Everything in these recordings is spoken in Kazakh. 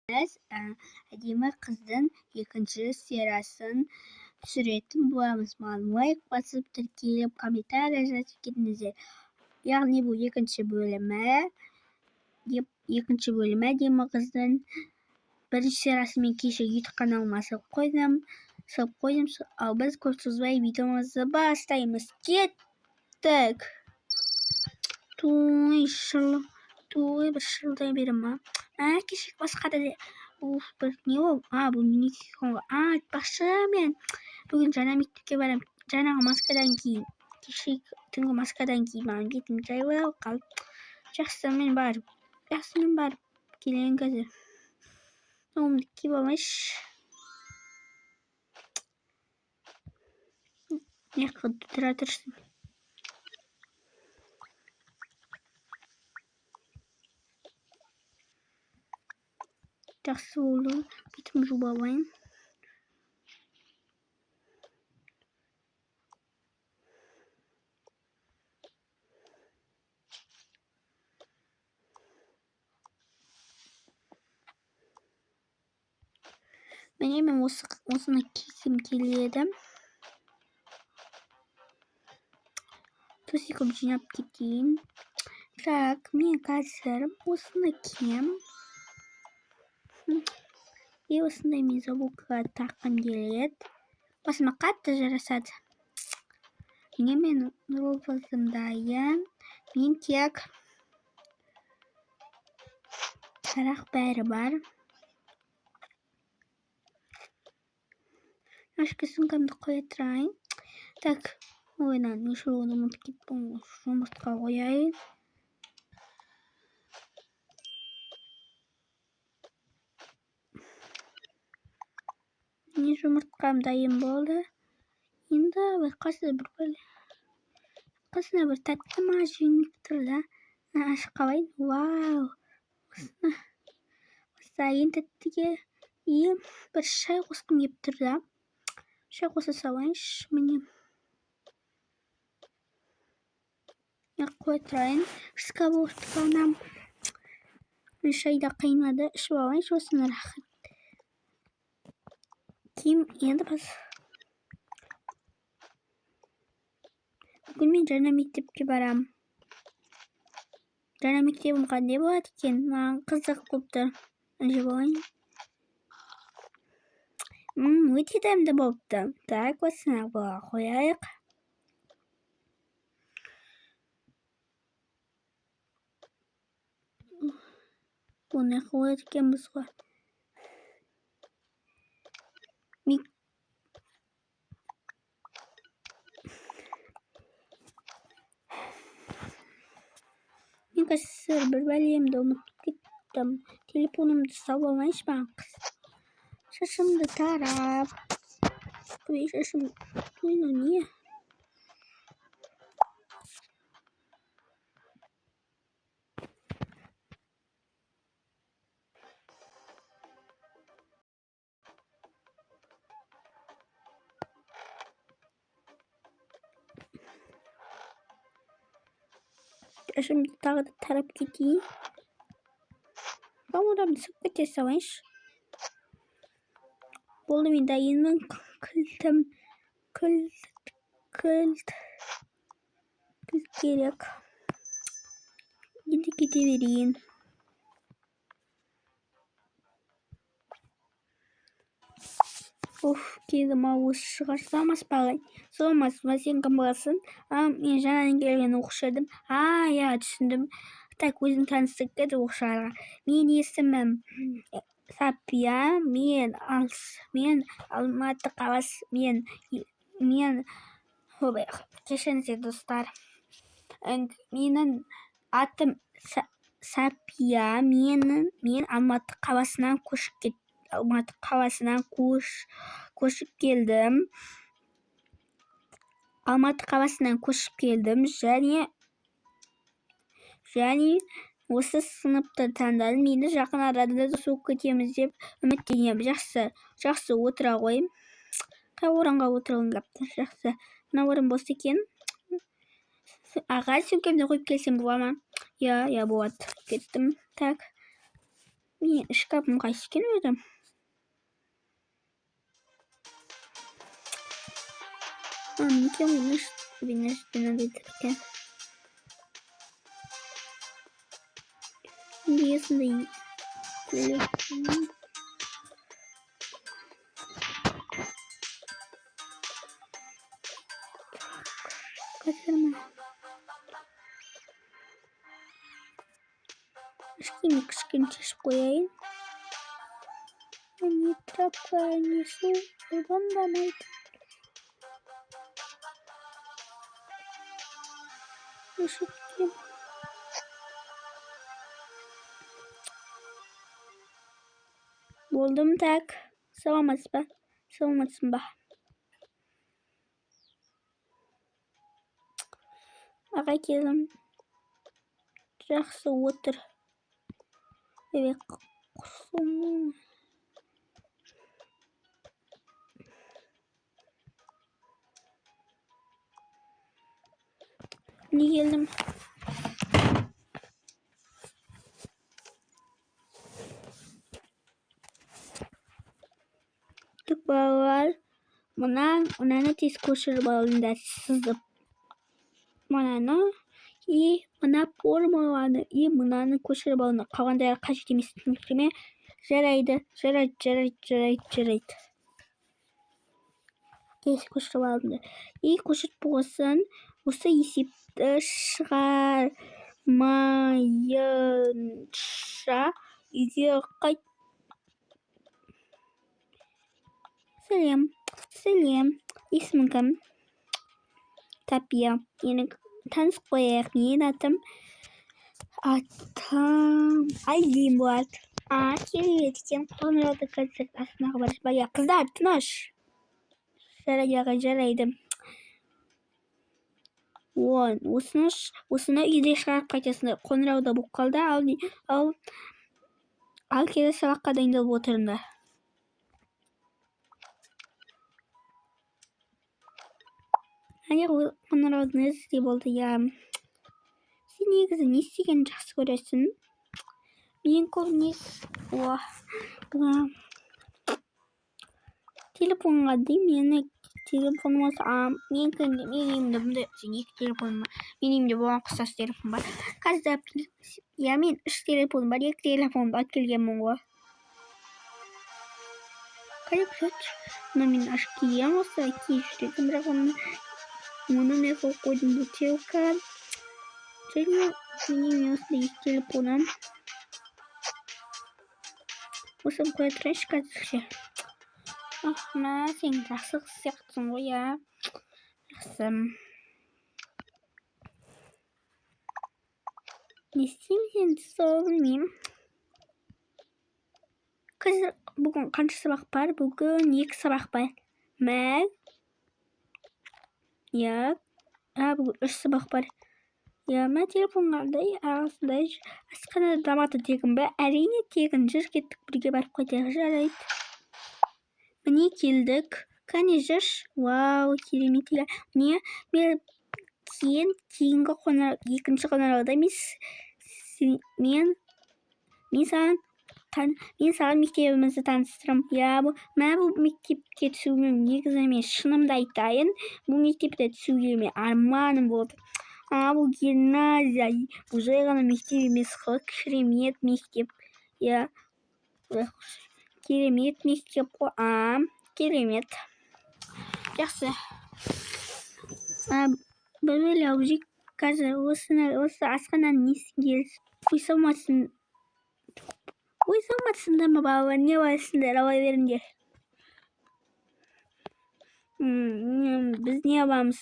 әдемі қыздың екінші сериясын түсіретін боламыз. Маған лайк басып, тіркеліп, комментарий жазып кетіңіздер. Яғни бұл екінші бөлімі әдемі қыздың бірінші сериясы мен кеше YouTube каналыма салып қойдым. Ал біз көп созбай видеомызды бастаймыз. Кеттік! Туй бір шылдай берім ма? Кешек басқада де. Бір не ол? Бұл не күйкен ғой? Айтпақшы мен бүгін жаңа мектепке барам. Жаңағы маскадан кейін. Кешек түнгі маскадан кейін маған бетім жайлау қалып. Жақсы мен барып келейін қазір. Оңымды киіп алмайшы. Не қылды тұра тұрсын. Жақсы болды. Бетім жуып алайын. Мен осыны кисім келеді. Тосиком жинап кетейін. Так, мен қазір осыны кием. И осындай мен забулкаға таққым келеді. Басыма қатты жарасады. Мен роботымдайын. Мен тек тарақ бәрі бар. Ашқа сумкамды қоя тұрайын. Так, ойнан, оны ұмытып кетпін. Жұмыртқа қояйын. Не жұмыртқам дайын болды. Енді бір қасына бір тәтті ма жеңіп тұрды. Ашып қалайын. Вау! Осыйын тәттіге бір шай қосқым кеп тұрды. Шай қоса салайыншы, міне. Қоя тұрайын. Шкафтан шайда қайнады. Ішіп алайыншы, осыны рахат. Киім енді бас. Бүгін мен жаңа мектепке барам. Жаңа мектебім қандай болады екен? Маған қызық болып тұр. Жеп алайын. Өте дәмді болыпты. Так, осыны қояйық. Оны қояды екенбіз ғой. Мен қазір бір бәлемді ұмытып кеттім. Телефонымды салып алмайыншы маған қыз. Шашымды тарап. Ой, шашым тойну не? Шашымды тағы да тарап кетейін. Бауырамды сып кете салайыншы. Болды мен дайынмын. Кілт керек. Енді кете берейін. Келдім ауыз шығар. Салмас бағай. Салмас, сен кім боласың? Мен жаңадан келген оқушыдым. Түсіндім. Так, өзің таныстырып кет оқушыларға. Мен есімім Сапия. Мен Алматы қаласы. Мен кешіріңіздер достар. Менің атым Сапия. Мен Алматы қаласынан көшіп келдім. Және осы сыныпты таңдадым. Енді жақын арада дос болып кетеміз деп үміттенемін. Жақсы отыра қойым. Қай орынға отырғым келіпті? Жақсы. Мына орын бос екен. Аға, сөмкемді қойып келсем бола ма? Я, болады. Кеттім. Так. мен шкафым қайсы екен өзі? Неге ойнаш надо екен? Неге сондай Катерма. Кішкене шешіп қояйын. Не трапқа несу орбандамайды. Ошибки. Болдым, так. Саламатсың ба? Аға келім. Жақсы отыр. Құрсым. Не келдім? Түк балалар. Мынаны тез көшіріп алыңдар сызып. Мынаны и мына формуланы и мынаны көшіріп алыңдар. Қалғандары қажет емес түсініктеме. Жарайды. Тез көшіріп алыңдар. И көшіріп болсын, осы есепті шығармайынша үйге қайт. Сәлем. Есімің кім? Тапия. Ені таныс қояйық. Мен атым Айлин болады. Керемет екен. Қоңырауды қазір астынаға барып. Қыздар, тыныш. Жарайды. Осыны үйде шығарып қайтасыңдар. Қоңырауда болып қалды. Ал келесі сабаққа дайындалып отырыңдар. Қоңыраудың өзі болды, я. Сен негізі не істеген жақсы көресің? Мен көбінесе телефонға мені телефоным осы. Мен үйімде сен екі телефоным бар. Мен үйімде болған қысас телефон бар. Қазір мен 3 телефоным бар, 2 телефонымды алып келгенмін ғой. Қайда күшет? Мұны мен ашып кием осы, киіп жүретін, бірақ оны не қылып қойдым бутылка. Және мен осында 2 телефоным. Осыны қоя тұрайыншы қазірше. Сен жақсы қыз сияқтысың ғой, я. Жақсы. Не істеймін енді сол білмеймін. Қазір бүгін қанша сабақ бар? Бүгін 2 сабақ бар. Мәл. Я. Бүгін 3 сабақ бар. Я, мен телефонғандай арасында асқанада даматы тегін бі? Әрине тегін. Жүр кеттік бірге барып қайтайық. Жарайды. Міне келдік. Кәне жүр. Вау, керемет. Міне мен кейінгі екінші қоңырауда мен саған мектебімізді таныстырам. Мен бұл мектепке түсуім негізі емес, шынымды айтайын. Бұл мектепте түсуге арманым болды. Бұл гимназия, бұл жай ғана мектеп емес қой, керемет мектеп. Керемет мектеп қой. Керемет. Жақсы. Бөлі аужик қазір осы асқанан несін келсін. Ойсалматсыңдар ма балалар, не барсыңдар, ала беріңдер. Біз не аламыз?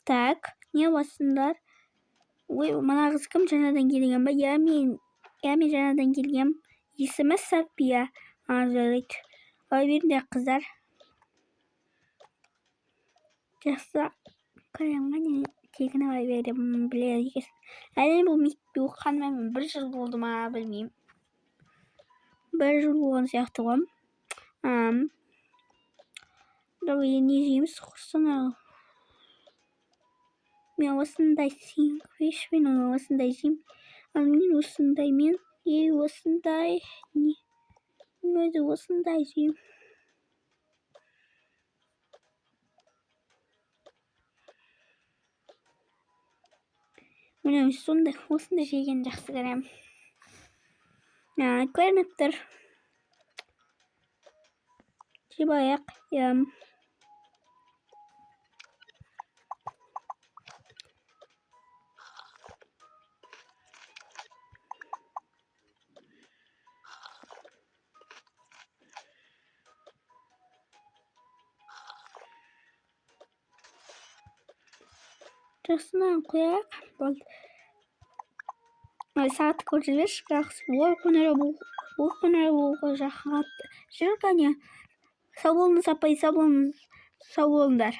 Так, не басыңдар? Мана қыз кім, жаңадан келген ба? Мен жаңадан келгем. Есімі Сапия. Жарайды. Ала беріңдер қыздар. Жақсы. Қараңға не тегін ала берем, біледі екенсің. Әлі бұл мектепте оқығаныма 1 жыл болды ма, білмеймін. 1 жыл болған сияқты ғой. Давай не жейміз құрсына. Мен осындай сен көш, мен осындай жеймін. Мен осындай осындай өзі осындай жеймін. Міне осындай жегенді жақсы көремін. Көрініп тұр. Жеп алайық. Жақсынан қояйық. Болды. Сағат көріп жүрші. Ол қонары болуға жақын қатты. Жүр қане. Сау болыңыз, апай, сау болыңдар.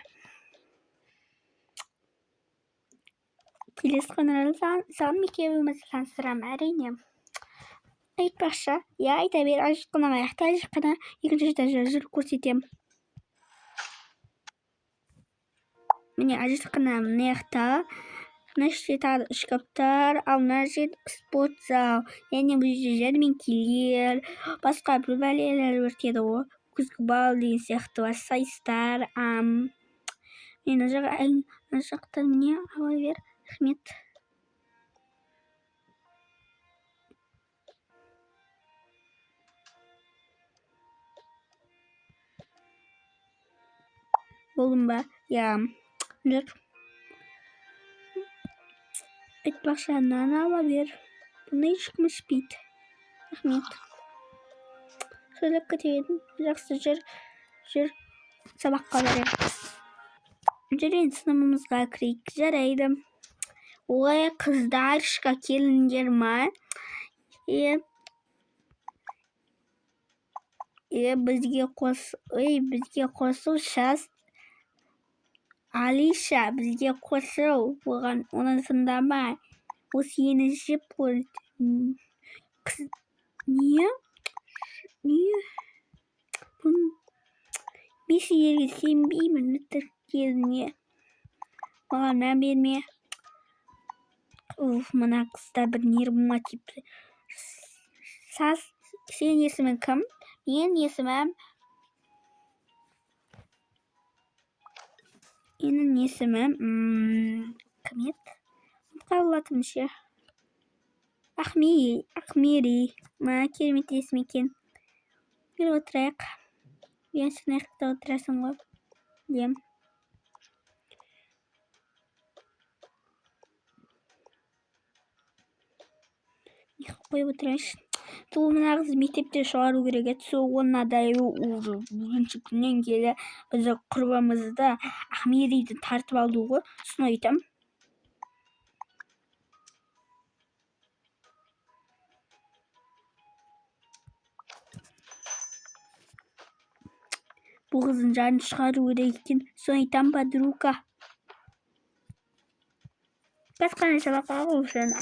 Келесі қонары саған мектебімізді таныстырамын, әрине. Айтпақшы, айта бер, ажыртқаннан аяқта, ажыртқаннан екінші этажда жүріп көрсетем. Міне ажыртқаннан мына жақта. Мына жерде тағы шкафтар, ал мына жерде спорт зал. Яғни бұл жерде жәрмеңкелер, басқа бір бәлелер өтеді ғой. Күзгі бал деген сияқты бар сайыстар. Мына жақта міне ала бер. Рахмет. Болдым ба? Жүр. Айтпақшы, ананы ала бер. Бұны ешкім ішпейді. Рахмет. Сөйлеп кетейін. Жақсы, жүр. Сабаққа барайық. Жүрген сыныбымызға кірейік. Жарайды. Ой, қыздар, ішқа келіңдер ма? Бізге қосыл шас. Алиша, бізге қосыл. Оны тыңдамай. Осы ені жеп қой. Не? Мен сендерге сенбеймін, өтіріктеріңе. Маған мән берме. Мына қызда бір нервный тип. Сенің есімің кім? Менің есімім кім еді? Қалатым ше. Ахмери. Керемет есім екен. Кел отырайық. Мен сен аяқта отырасың ғой. Білем. Қойып отырайыншы. Сол мына қыз мектепте шығару керек еді. Сол оннадай бірінші күннен келе бізді құрбымызды Ахмериді тартып алды ғой. Соны айтам. Бұл қыздың жанын шығару керек екен. Соны айтам, подруга. Басқа сабаққа қойсын.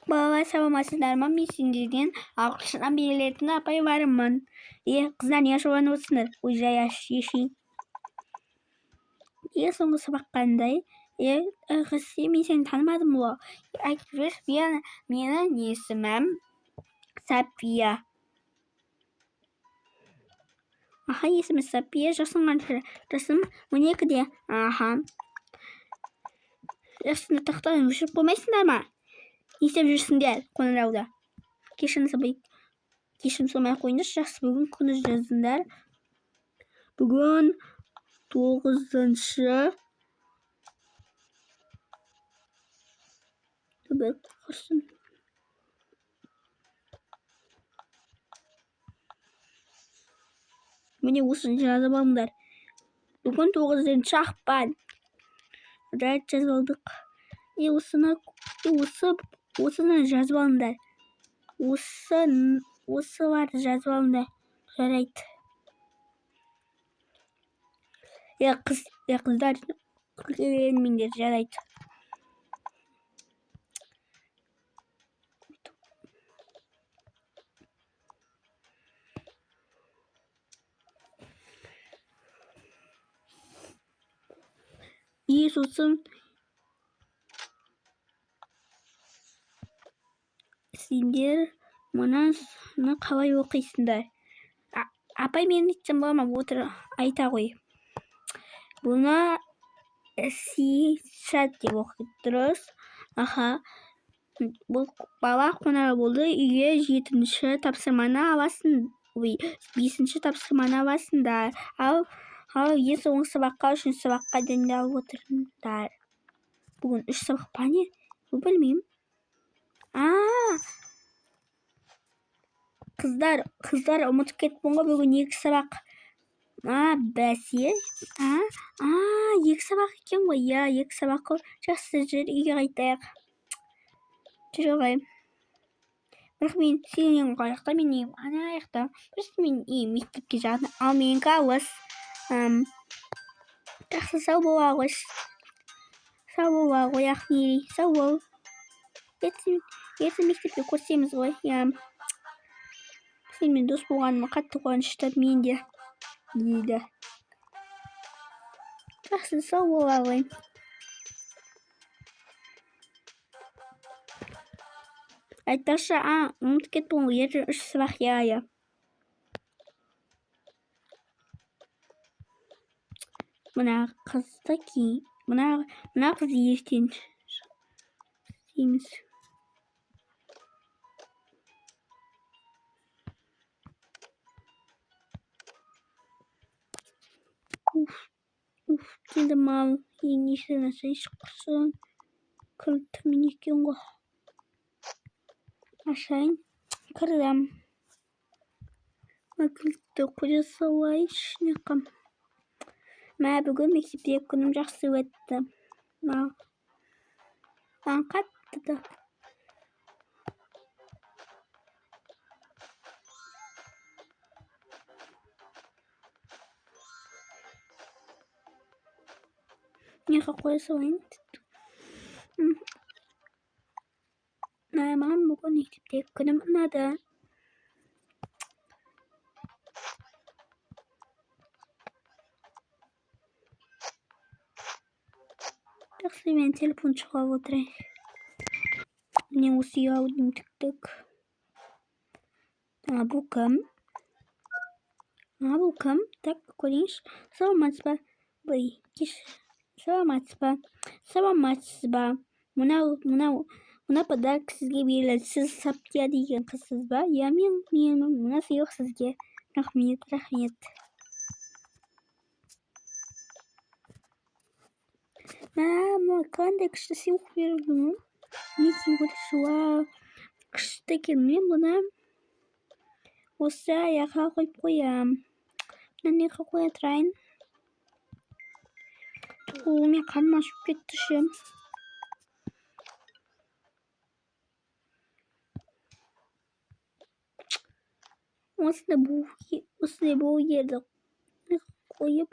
Балалар, саламатсыздар ма? Мен сендерден ағылшыннан берілетін апай барымын. Қыздар, не ашуланып отырсыңдар? Ой, жай ешейін. Соңғы сабақ қандай? Қызы, мен сені танымадым ғой. Айтып жүр, менің есімім Сапия. Есімі Сапия. Жасың қанша? Жасым 12-де. Жасында тақтадан өшіріп қоймайсыңдар ма? Не істеп жүрсіңдер қоңырауда? Кешірім сұрамай қойыңдаршы. Жақсы, бүгін күні жазыңдар. Бүгін 9-шы. Міне осыны жазып алыңдар. Бүгін 9-шы ақпан. Жазып алдық. Осыны жазып алыңдар. Осыларды жазып алыңдар. Жарайды. Қыздар, күлмеңдер, жарайды. Сосын сендер мынаны қалай оқисыңдар? Апай мен айтсам бола ма? Отыр айта ғой. Бұны сейчас деп оқиды, дұрыс. Аха. Бұл бала қонағы болды. Үйге 7-ші тапсырманы аласың. 5-ші тапсырманы аласыңдар. Ал ең соңғы сабаққа 3-ші сабаққа дайындалып отырыңдар. Бүгін 3 сабақ па не? Білмеймін. Қыздар ұмытып кетіппін ғой, бүгін 2 сабақ. Бәсе. 2 сабақ екен ғой. 2 сабақ қой. Жақсы, жүр, үйге қайтайық. Жүр ғой. Бірақ мен сенен қайықта, мен үйім ана аяқта. Просто мен үйім мектепке жағын. Ал менікі алыс. Жақсы, сау бола ғой. Сау бола ғой, Ақмери. Сау бол. Ертең мектепте көрсеміз ғой. Сенімен дос болғаныма қатты қуанышты, мен де дейді. Жақсы, сау бола ғой. Айтпақшы, ұмытып кетпін ғой, ертең 3 сабақ, я. Мына қызды мына қызды ертең істейміз. Келдім ал. Ең есін асай шықсын. Кілтімен екен ғой. Ашайын. Кірдім. Кілтті қоя салай ішіне қам. Бүгін мектепте күнім жақсы өтті. Қатты да. Неге қоя салайын? Маған бүгін мектепте күнім ұнады. Жақсы, мен телефон шығып отырайын. Міне осы аудың тіктік. Бұл кім? Бұл кім? Так, көрейінші. Саламатсыз ба? Мына подарок сізге беріледі. Сіз Саптия деген қызсыз ба? Мен мына сыйлық сізге. Рахмет. Қандай күшті сыйлық берілді. Не сыйлық? Күшті екен. Мен бұны осы аяққа қойып қоям. Неге қоя тұрайын? Мен қаным ашып кетті ше. Осындай бұл ерді қойып.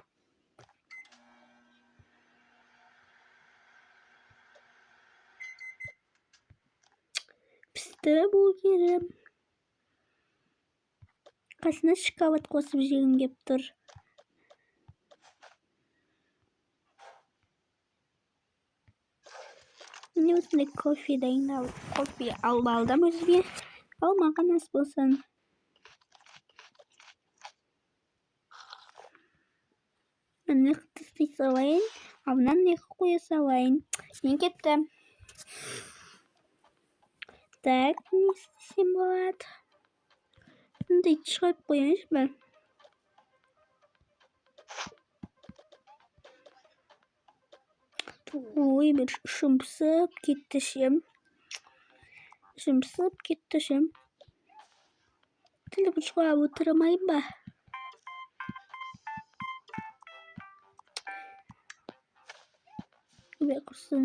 Пісті бұл ерім. Қасына шоколад қосып жегім кеп тұр. Міне осындай кофе дайындалып. Кофе алып алдым өзіме. Ал маған ас болсын. Міне қытыстай салайын. Абынан не қоя салайын. Мен кетті. Так, не істесем болады. Мындай шығарып қояйыншы ба. Ой, бір шымсып кетті шем. Телефон шығарып отырмайын ба. Құрсын.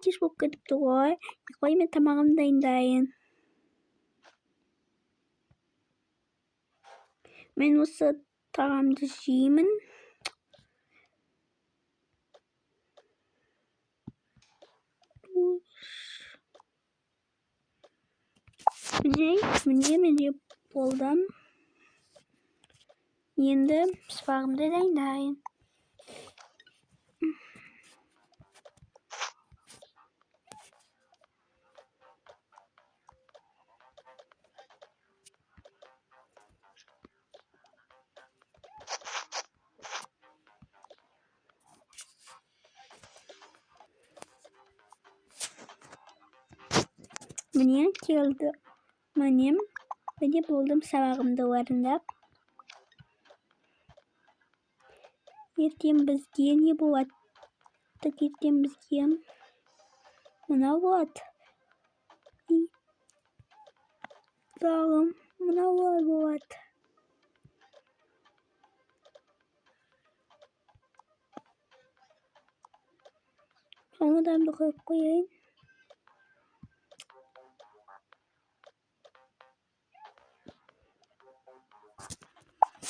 Кеш болып кетіпті ғой. Қой, мен тамағымды дайындайын. Мен осы тағамды жеймін. Міне болдым. Енді сабағымды дайындайын. Мне келді. Міне болдым сабағымды орындап. Ертең бізге не болады? Ертең бізге мынау болады. Сағым мынаулар болады. Соңыдан қойып қояйын.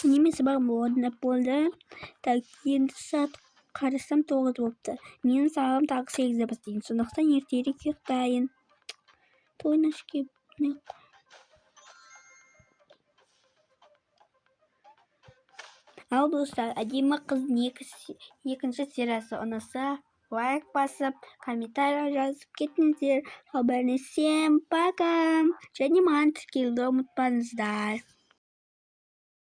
Неме сабағым орындап болды. Так, енді сағат қарасам 9 болыпты. Менің сағым тағы 8-де бастайын. Сондықтан ертерек ұйықтайын. Тойнаш кеп. Ал достар, әдемі қыздың екінші сериясы ұнаса, лайк басып, комментарий жазып кетіңіздер. Ал бәріне всем пока. Және маған тіркелуді ұмытпаңыздар.